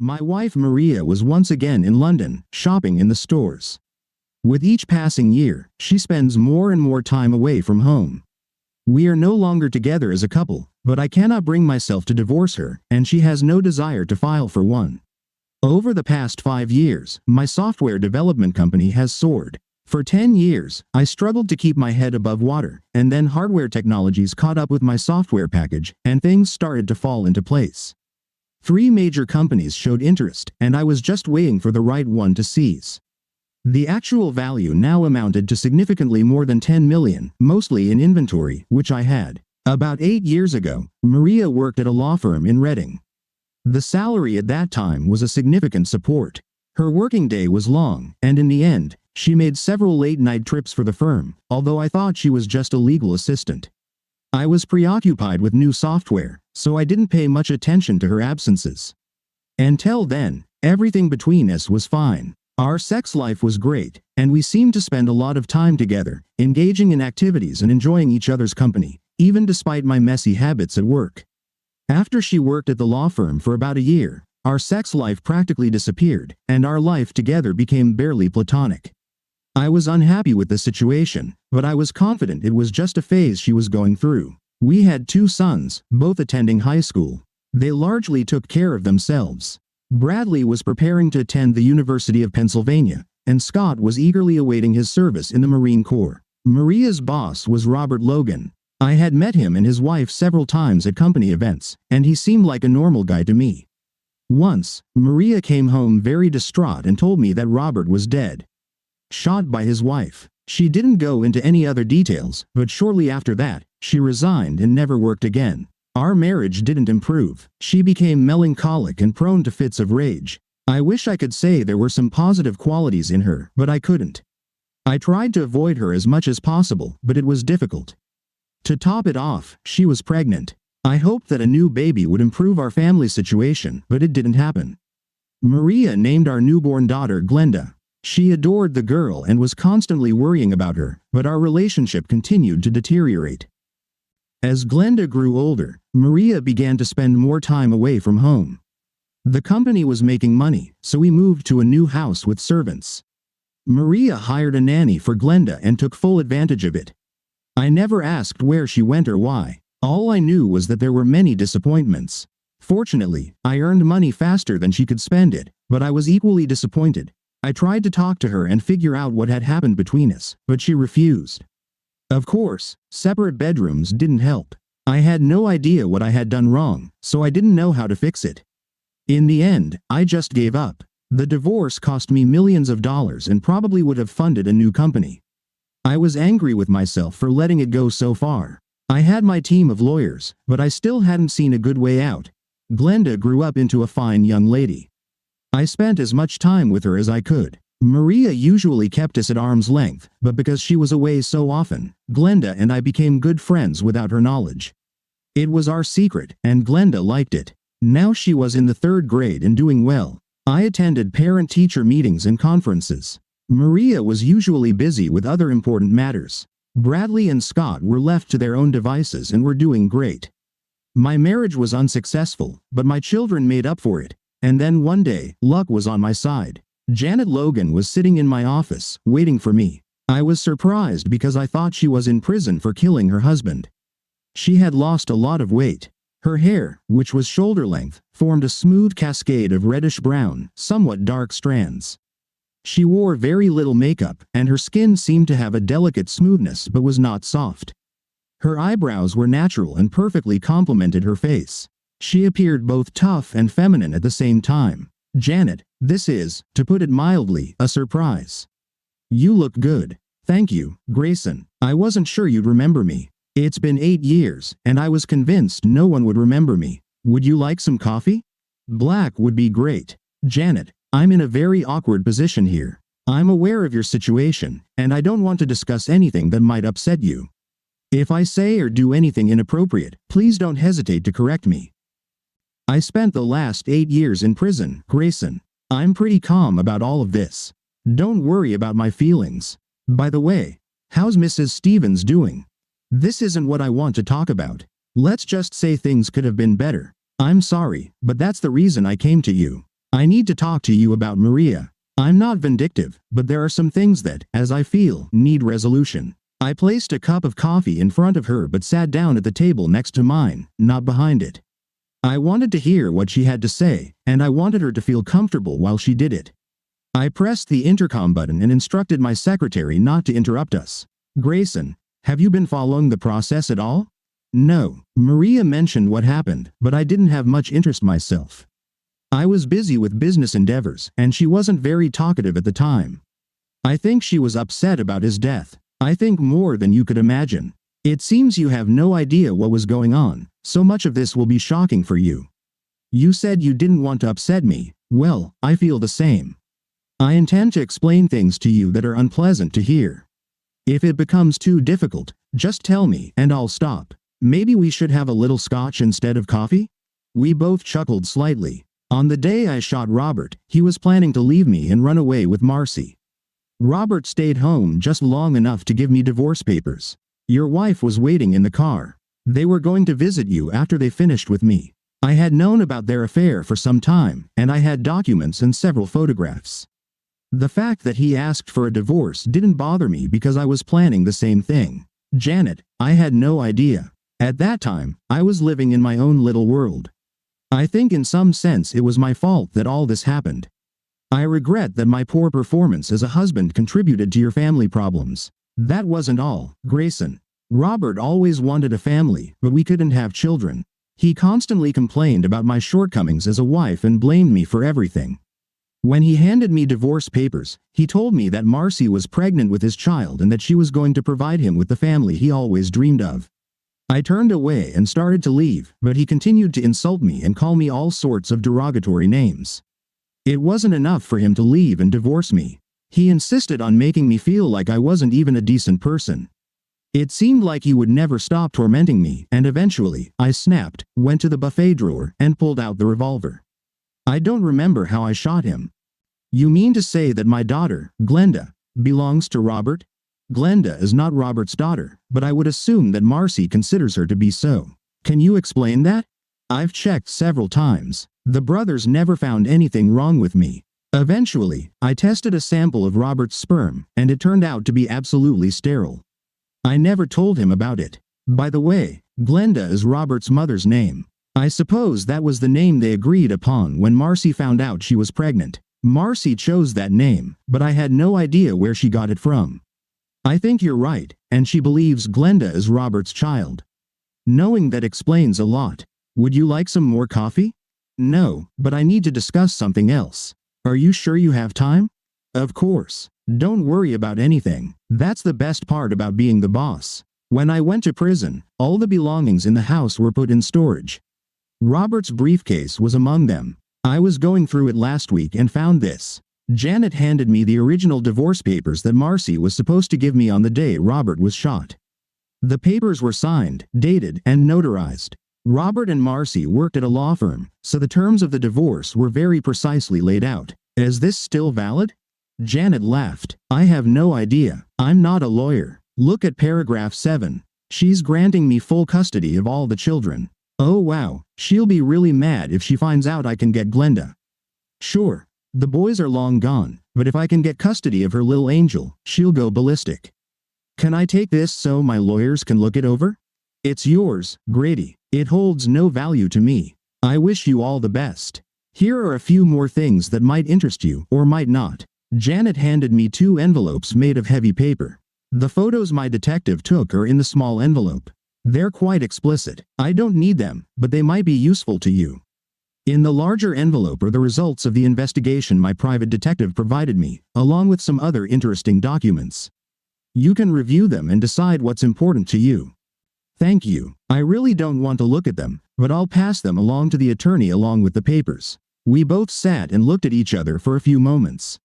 My wife Maria was once again in London, shopping in the stores. With each passing year, she spends more and more time away from home. We are no longer together as a couple, but I cannot bring myself to divorce her, and she has no desire to file for one. Over the past 5 years, my software development company has soared. For 10 years, I struggled to keep my head above water, and then hardware technologies caught up with my software package, and things started to fall into place. 3 major companies showed interest, and I was just waiting for the right one to seize. The actual value now amounted to significantly more than 10 million, mostly in inventory, which I had. About 8 years ago, Maria worked at a law firm in Reading. The salary at that time was a significant support. Her working day was long, and in the end, she made several late-night trips for the firm, although I thought she was just a legal assistant. I was preoccupied with new software, so I didn't pay much attention to her absences. Until then, everything between us was fine. Our sex life was great, and we seemed to spend a lot of time together, engaging in activities and enjoying each other's company, even despite my messy habits at work. After she worked at the law firm for about a year, our sex life practically disappeared, and our life together became barely platonic. I was unhappy with the situation, but I was confident it was just a phase she was going through. We had 2 sons, both attending high school. They largely took care of themselves. Bradley was preparing to attend the University of Pennsylvania, and Scott was eagerly awaiting his service in the Marine Corps. Maria's boss was Robert Logan. I had met him and his wife several times at company events, and he seemed like a normal guy to me. Once, Maria came home very distraught and told me that Robert was dead. Shot by his wife. She didn't go into any other details, but shortly after that, she resigned and never worked again. Our marriage didn't improve. She became melancholic and prone to fits of rage. I wish I could say there were some positive qualities in her, but I couldn't. I tried to avoid her as much as possible, but it was difficult. To top it off, she was pregnant. I hoped that a new baby would improve our family situation, but it didn't happen. Maria named our newborn daughter Glenda. She adored the girl and was constantly worrying about her, but our relationship continued to deteriorate. As Glenda grew older, Maria began to spend more time away from home. The company was making money, so we moved to a new house with servants. Maria hired a nanny for Glenda and took full advantage of it. I never asked where she went or why. All I knew was that there were many disappointments. Fortunately, I earned money faster than she could spend it, but I was equally disappointed. I tried to talk to her and figure out what had happened between us, but she refused. Of course, separate bedrooms didn't help. I had no idea what I had done wrong, so I didn't know how to fix it. In the end, I just gave up. The divorce cost me millions of dollars and probably would have funded a new company. I was angry with myself for letting it go so far. I had my team of lawyers, but I still hadn't seen a good way out. Glenda grew up into a fine young lady. I spent as much time with her as I could. Maria usually kept us at arm's length, but because she was away so often, Glenda and I became good friends without her knowledge. It was our secret, and Glenda liked it. Now she was in the 3rd grade and doing well. I attended parent-teacher meetings and conferences. Maria was usually busy with other important matters. Bradley and Scott were left to their own devices and were doing great. My marriage was unsuccessful, but my children made up for it. And then one day, luck was on my side. Janet Logan was sitting in my office, waiting for me. I was surprised because I thought she was in prison for killing her husband. She had lost a lot of weight. Her hair, which was shoulder length, formed a smooth cascade of reddish-brown, somewhat dark strands. She wore very little makeup, and her skin seemed to have a delicate smoothness but was not soft. Her eyebrows were natural and perfectly complemented her face. She appeared both tough and feminine at the same time. Janet, this is, to put it mildly, a surprise. You look good. Thank you, Grayson. I wasn't sure you'd remember me. It's been 8 years, and I was convinced no one would remember me. Would you like some coffee? Black would be great. Janet, I'm in a very awkward position here. I'm aware of your situation, and I don't want to discuss anything that might upset you. If I say or do anything inappropriate, please don't hesitate to correct me. I spent the last 8 years in prison, Grayson. I'm pretty calm about all of this. Don't worry about my feelings. By the way, how's Mrs. Stevens doing? This isn't what I want to talk about. Let's just say things could have been better. I'm sorry, but that's the reason I came to you. I need to talk to you about Maria. I'm not vindictive, but there are some things that, as I feel, need resolution. I placed a cup of coffee in front of her but sat down at the table next to mine, not behind it. I wanted to hear what she had to say, and I wanted her to feel comfortable while she did it. I pressed the intercom button and instructed my secretary not to interrupt us. Grayson, have you been following the process at all? No. Maria mentioned what happened, but I didn't have much interest myself. I was busy with business endeavors, and she wasn't very talkative at the time. I think she was upset about his death. I think more than you could imagine. It seems you have no idea what was going on, so much of this will be shocking for you. You said you didn't want to upset me. Well, I feel the same. I intend to explain things to you that are unpleasant to hear. If it becomes too difficult, just tell me and I'll stop. Maybe we should have a little scotch instead of coffee? We both chuckled slightly. On the day I shot Robert, he was planning to leave me and run away with Marcy. Robert stayed home just long enough to give me divorce papers. Your wife was waiting in the car. They were going to visit you after they finished with me. I had known about their affair for some time, and I had documents and several photographs. The fact that he asked for a divorce didn't bother me because I was planning the same thing. Janet, I had no idea. At that time, I was living in my own little world. I think in some sense it was my fault that all this happened. I regret that my poor performance as a husband contributed to your family problems. That wasn't all, Grayson. Robert always wanted a family, but we couldn't have children. He constantly complained about my shortcomings as a wife and blamed me for everything. When he handed me divorce papers, he told me that Marcy was pregnant with his child and that she was going to provide him with the family he always dreamed of. I turned away and started to leave, but he continued to insult me and call me all sorts of derogatory names. It wasn't enough for him to leave and divorce me. He insisted on making me feel like I wasn't even a decent person. It seemed like he would never stop tormenting me, and eventually, I snapped, went to the buffet drawer, and pulled out the revolver. I don't remember how I shot him. You mean to say that my daughter, Glenda, belongs to Robert? Glenda is not Robert's daughter, but I would assume that Marcy considers her to be so. Can you explain that? I've checked several times. The brothers never found anything wrong with me. Eventually, I tested a sample of Robert's sperm, and it turned out to be absolutely sterile. I never told him about it. By the way, Glenda is Robert's mother's name. I suppose that was the name they agreed upon when Marcy found out she was pregnant. Marcy chose that name, but I had no idea where she got it from. I think you're right, and she believes Glenda is Robert's child. Knowing that explains a lot. Would you like some more coffee? No, but I need to discuss something else. Are you sure you have time? Of course. Don't worry about anything. That's the best part about being the boss. When I went to prison, all the belongings in the house were put in storage. Robert's briefcase was among them. I was going through it last week and found this. Janet handed me the original divorce papers that Marcy was supposed to give me on the day Robert was shot. The papers were signed, dated, and notarized. Robert and Marcy worked at a law firm, so the terms of the divorce were very precisely laid out. Is this still valid? Janet laughed. I have no idea. I'm not a lawyer. Look at paragraph 7. She's granting me full custody of all the children. Oh wow, she'll be really mad if she finds out I can get Glenda. Sure, the boys are long gone, but if I can get custody of her little angel, she'll go ballistic. Can I take this so my lawyers can look it over? It's yours, Grady. It holds no value to me. I wish you all the best. Here are a few more things that might interest you, or might not. Janet handed me 2 envelopes made of heavy paper. The photos my detective took are in the small envelope. They're quite explicit. I don't need them, but they might be useful to you. In the larger envelope are the results of the investigation my private detective provided me, along with some other interesting documents. You can review them and decide what's important to you. Thank you. I really don't want to look at them, but I'll pass them along to the attorney along with the papers. We both sat and looked at each other for a few moments.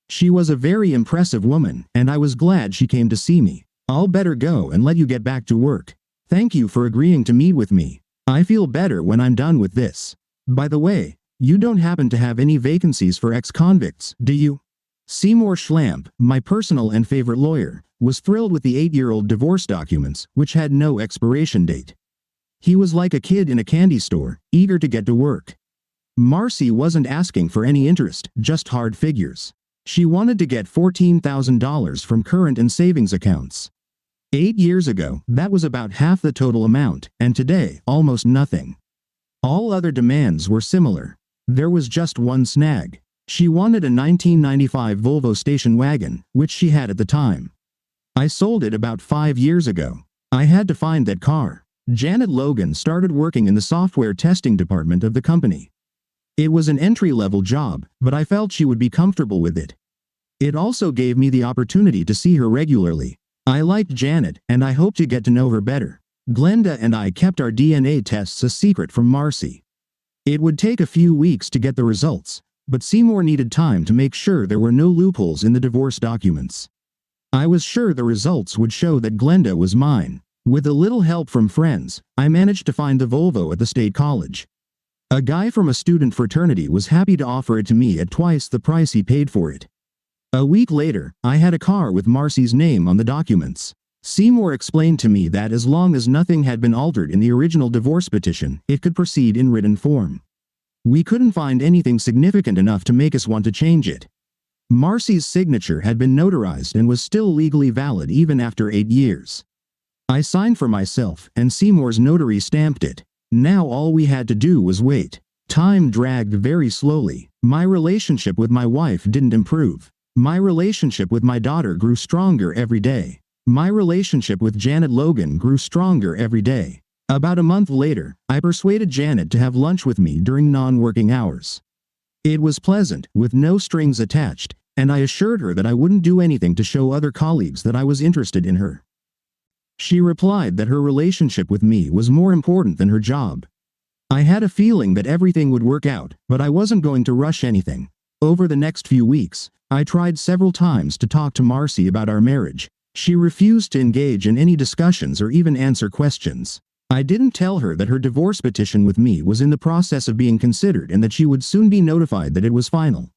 She was a very impressive woman, and I was glad she came to see me. I'll better go and let you get back to work. Thank you for agreeing to meet with me. I feel better when I'm done with this. By the way, you don't happen to have any vacancies for ex-convicts, do you? Seymour Schlamp, my personal and favorite lawyer, was thrilled with the 8-year-old divorce documents, which had no expiration date. He was like a kid in a candy store, eager to get to work. Marcy wasn't asking for any interest, just hard figures. She wanted to get $14,000 from current and savings accounts. 8 years ago, that was about half the total amount, and today, almost nothing. All other demands were similar. There was just one snag. She wanted a 1995 Volvo station wagon, which she had at the time. I sold it about 5 years ago. I had to find that car. Janet Logan started working in the software testing department of the company. It was an entry-level job, but I felt she would be comfortable with it. It also gave me the opportunity to see her regularly. I liked Janet, and I hoped to get to know her better. Glenda and I kept our DNA tests a secret from Marcy. It would take a few weeks to get the results, but Seymour needed time to make sure there were no loopholes in the divorce documents. I was sure the results would show that Glenda was mine. With a little help from friends, I managed to find the Volvo at the state college. A guy from a student fraternity was happy to offer it to me at twice the price he paid for it. A week later, I had a car with Marcy's name on the documents. Seymour explained to me that as long as nothing had been altered in the original divorce petition, it could proceed in written form. We couldn't find anything significant enough to make us want to change it. Marcy's signature had been notarized and was still legally valid even after 8 years. I signed for myself, and Seymour's notary stamped it. Now all we had to do was wait. Time dragged very slowly. My relationship with my wife didn't improve. My relationship with my daughter grew stronger every day. My relationship with Janet Logan grew stronger every day. About a month later, I persuaded Janet to have lunch with me during non-working hours. It was pleasant, with no strings attached, and I assured her that I wouldn't do anything to show other colleagues that I was interested in her. She replied that her relationship with me was more important than her job. I had a feeling that everything would work out, but I wasn't going to rush anything. Over the next few weeks, I tried several times to talk to Marcy about our marriage. She refused to engage in any discussions or even answer questions. I didn't tell her that her divorce petition with me was in the process of being considered and that she would soon be notified that it was final.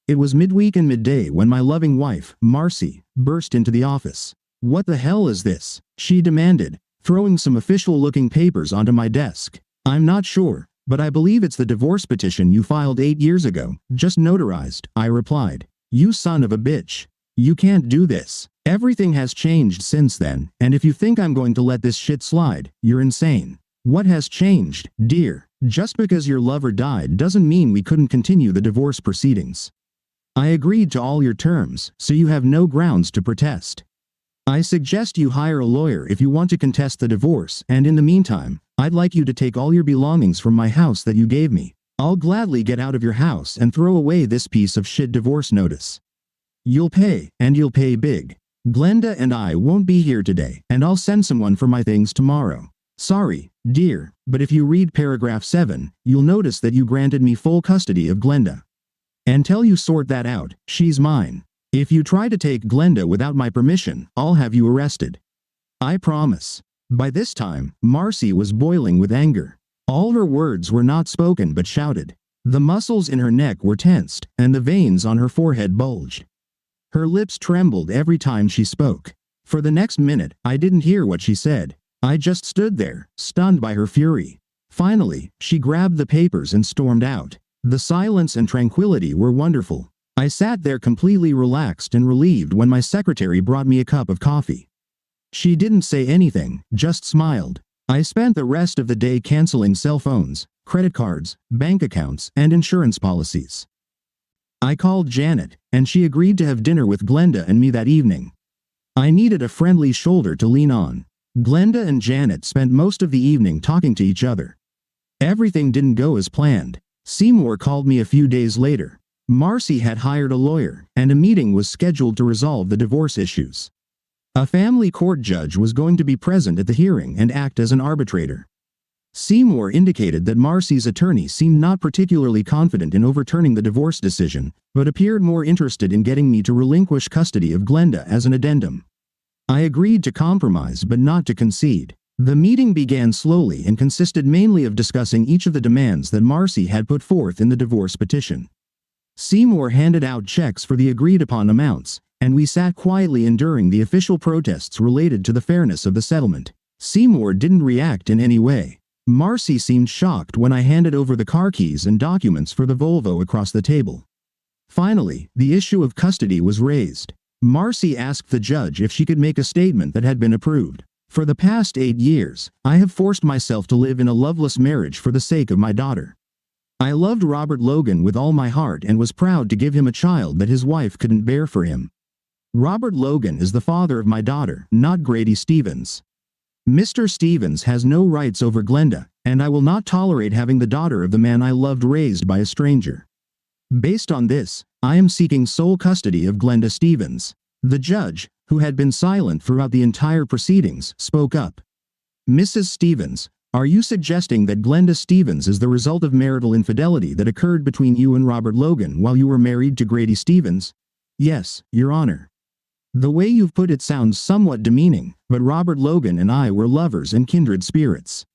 It was midweek and midday when my loving wife, Marcy, burst into the office. "What the hell is this?" she demanded, throwing some official-looking papers onto my desk. "I'm not sure, but I believe it's the divorce petition you filed 8 years ago, just notarized," I replied. "You son of a bitch. You can't do this. Everything has changed since then, and if you think I'm going to let this shit slide, you're insane." "What has changed, dear? Just because your lover died doesn't mean we couldn't continue the divorce proceedings. I agreed to all your terms, so you have no grounds to protest. I suggest you hire a lawyer if you want to contest the divorce, and in the meantime, I'd like you to take all your belongings from my house that you gave me. I'll gladly get out of your house and throw away this piece of shit divorce notice. You'll pay, and you'll pay big. Glenda and I won't be here today, and I'll send someone for my things tomorrow. Sorry, dear, but if you read paragraph 7, you'll notice that you granted me full custody of Glenda. Until you sort that out, she's mine. If you try to take Glenda without my permission, I'll have you arrested. I promise." By this time, Marcy was boiling with anger. All her words were not spoken but shouted. The muscles in her neck were tensed, and the veins on her forehead bulged. Her lips trembled every time she spoke. For the next minute, I didn't hear what she said. I just stood there, stunned by her fury. Finally, she grabbed the papers and stormed out. The silence and tranquility were wonderful. I sat there completely relaxed and relieved when my secretary brought me a cup of coffee. She didn't say anything, just smiled. I spent the rest of the day canceling cell phones, credit cards, bank accounts, and insurance policies. I called Janet, and she agreed to have dinner with Glenda and me that evening. I needed a friendly shoulder to lean on. Glenda and Janet spent most of the evening talking to each other. Everything didn't go as planned. Seymour called me a few days later. Marcy had hired a lawyer, and a meeting was scheduled to resolve the divorce issues. A family court judge was going to be present at the hearing and act as an arbitrator. Seymour indicated that Marcy's attorney seemed not particularly confident in overturning the divorce decision, but appeared more interested in getting me to relinquish custody of Glenda as an addendum. I agreed to compromise but not to concede. The meeting began slowly and consisted mainly of discussing each of the demands that Marcy had put forth in the divorce petition. Seymour handed out checks for the agreed-upon amounts, and we sat quietly enduring the official protests related to the fairness of the settlement. Seymour didn't react in any way. Marcy seemed shocked when I handed over the car keys and documents for the Volvo across the table. Finally, the issue of custody was raised. Marcy asked the judge if she could make a statement that had been approved. For the past 8 years, I have forced myself to live in a loveless marriage for the sake of my daughter. I loved Robert Logan with all my heart and was proud to give him a child that his wife couldn't bear for him. Robert Logan is the father of my daughter, not Grady Stevens. Mr. Stevens has no rights over Glenda, and I will not tolerate having the daughter of the man I loved raised by a stranger. Based on this, I am seeking sole custody of Glenda Stevens. The judge, who had been silent throughout the entire proceedings, spoke up. Mrs. Stevens, are you suggesting that Glenda Stevens is the result of marital infidelity that occurred between you and Robert Logan while you were married to Grady Stevens? Yes, Your Honor. The way you've put it sounds somewhat demeaning, but Robert Logan and I were lovers and kindred spirits.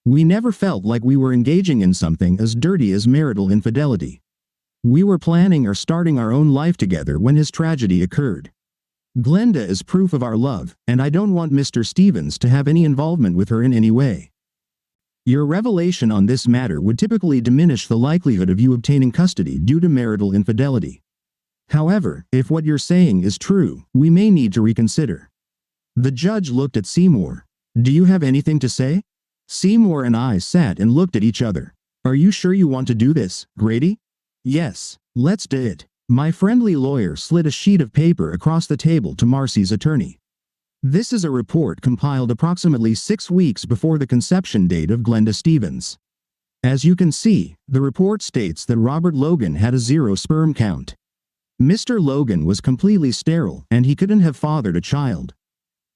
We never felt like we were engaging in something as dirty as marital infidelity. We were planning or starting our own life together when his tragedy occurred. Glenda is proof of our love, and I don't want Mr. Stevens to have any involvement with her in any way. Your revelation on this matter would typically diminish the likelihood of you obtaining custody due to marital infidelity. However, if what you're saying is true, we may need to reconsider. The judge looked at Seymour. Do you have anything to say? Seymour and I sat and looked at each other. Are you sure you want to do this, Grady? Yes, let's do it. My friendly lawyer slid a sheet of paper across the table to Marcy's attorney. This is a report compiled approximately 6 weeks before the conception date of Glenda Stevens. As you can see, the report states that Robert Logan had a 0 sperm count. Mr. Logan was completely sterile and he couldn't have fathered a child.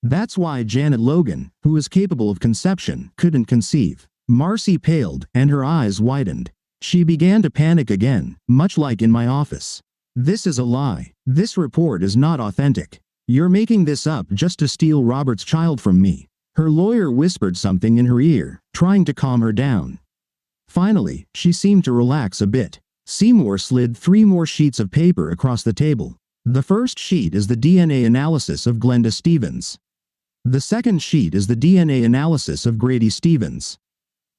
That's why Janet Logan, who is capable of conception, couldn't conceive. Marcy paled and her eyes widened. She began to panic again, much like in my office. This is a lie. This report is not authentic. You're making this up just to steal Robert's child from me. Her lawyer whispered something in her ear, trying to calm her down. Finally, she seemed to relax a bit. Seymour slid 3 more sheets of paper across the table. The first sheet is the DNA analysis of Glenda Stevens. The second sheet is the DNA analysis of Grady Stevens.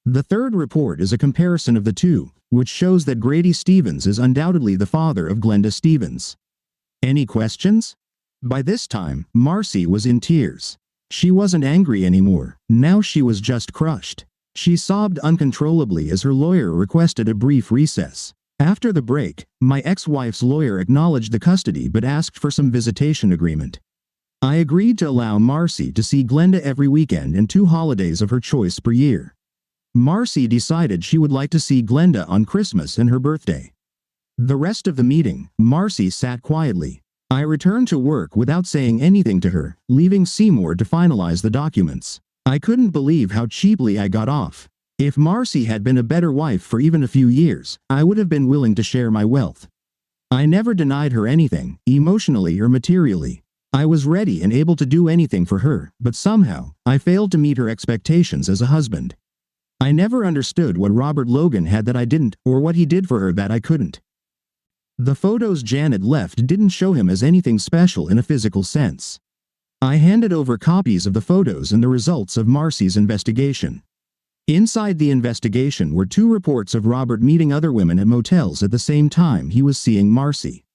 The third report is a comparison of the two, which shows that Grady Stevens is undoubtedly the father of Glenda Stevens. Any questions? By this time, Marcy was in tears. She wasn't angry anymore. Now she was just crushed. She sobbed uncontrollably as her lawyer requested a brief recess. After the break, my ex-wife's lawyer acknowledged the custody but asked for some visitation agreement. I agreed to allow Marcy to see Glenda every weekend and 2 holidays of her choice per year. Marcy decided she would like to see Glenda on Christmas and her birthday. The rest of the meeting, Marcy sat quietly. I returned to work without saying anything to her, leaving Seymour to finalize the documents. I couldn't believe how cheaply I got off. If Marcy had been a better wife for even a few years, I would have been willing to share my wealth. I never denied her anything, emotionally or materially. I was ready and able to do anything for her, but somehow, I failed to meet her expectations as a husband. I never understood what Robert Logan had that I didn't, or what he did for her that I couldn't. The photos Janet left didn't show him as anything special in a physical sense. I handed over copies of the photos and the results of Marcy's investigation. Inside the investigation were 2 reports of Robert meeting other women at motels at the same time he was seeing Marcy.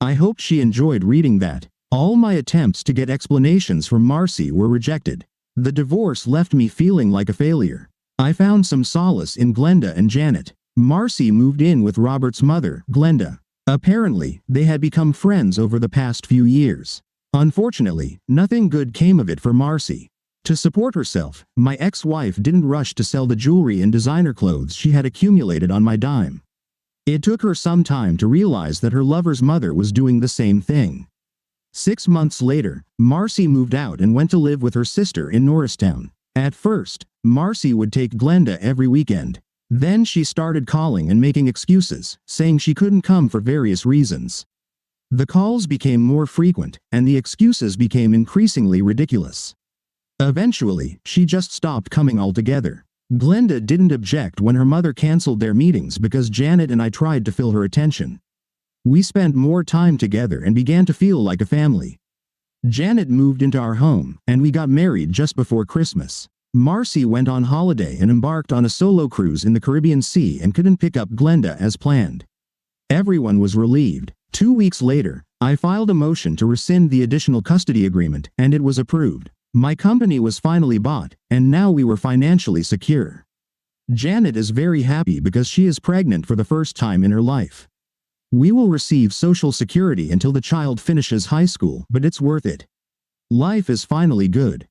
I hoped she enjoyed reading that. All my attempts to get explanations from Marcy were rejected. The divorce left me feeling like a failure. I found some solace in Glenda and Janet. Marcy moved in with Robert's mother, Glenda. Apparently, they had become friends over the past few years. Unfortunately, nothing good came of it for Marcy. To support herself, my ex-wife didn't rush to sell the jewelry and designer clothes she had accumulated on my dime. It took her some time to realize that her lover's mother was doing the same thing. 6 months later, Marcy moved out and went to live with her sister in Norristown. At first, Marcy would take Glenda every weekend. Then she started calling and making excuses, saying she couldn't come for various reasons. The calls became more frequent, and the excuses became increasingly ridiculous. Eventually, she just stopped coming altogether. Glenda didn't object when her mother canceled their meetings because Janet and I tried to fill her attention. We spent more time together and began to feel like a family. Janet moved into our home, and we got married just before Christmas. Marcy went on holiday and embarked on a solo cruise in the Caribbean Sea and couldn't pick up Glenda as planned. Everyone was relieved. 2 weeks later, I filed a motion to rescind the additional custody agreement, and it was approved. My company was finally bought, and now we were financially secure. Janet is very happy because she is pregnant for the first time in her life. We will receive Social Security until the child finishes high school, but it's worth it. Life is finally good.